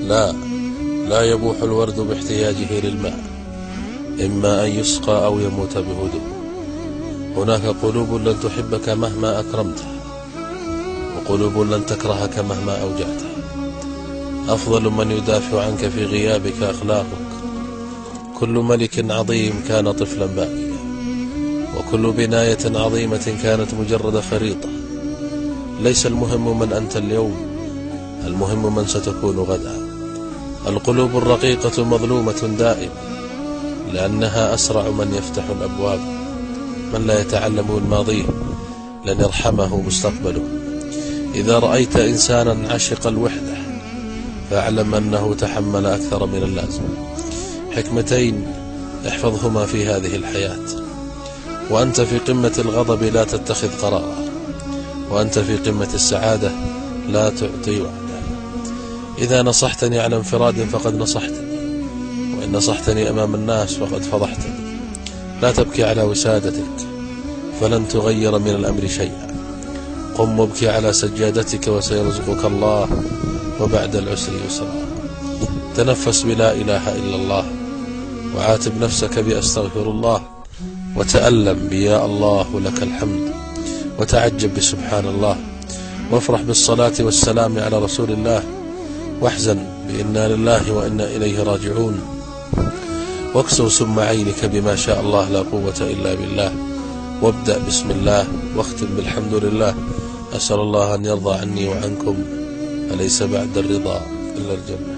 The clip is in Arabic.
لا، لا يبوح الورد باحتياجه للماء، إما أن يسقى أو يموت بهدوء. هناك قلوب لن تحبك مهما أكرمتها، وقلوب لن تكرهك مهما أوجعتها. أفضل من يدافع عنك في غيابك أخلاقك. كل ملك عظيم كان طفلا باكيا، وكل بناية عظيمة كانت مجرد خريطة. ليس المهم من أنت اليوم، المهم من ستكون غدا. القلوب الرقيقة مظلومة دائما، لأنها أسرع من يفتح الأبواب. من لا يتعلم من ماضيه لن يرحمه مستقبله. إذا رأيت إنسانا عشق الوحدة فاعلم أنه تحمل أكثر من اللازم. حكمتين احفظهما في هذه الحياة: وأنت في قمة الغضب لا تتخذ قرارا، وأنت في قمة السعادة لا تعطي وعدا. إذا نصحتني على انفراد فقد نصحتني، وإن نصحتني أمام الناس فقد فضحتني. لا تبكي على وسادتك فلن تغير من الأمر شيئا. قم وابكي على سجادتك وسيرزقك الله، وبعد العسر يسرا. تنفس بلا إله إلا الله، وعاتب نفسك بأستغفر الله، وتألم بيا الله لك الحمد، وتعجب بسبحان الله، وافرح بالصلاة والسلام على رسول الله، واحزن بإنا لله وإنا إليه راجعون، واكسر سم عينك بما شاء الله لا قوة إلا بالله، وابدأ بسم الله، واختم بالحمد لله. أسأل الله أن يرضى عني وعنكم، أليس بعد الرضا إلا الجنة.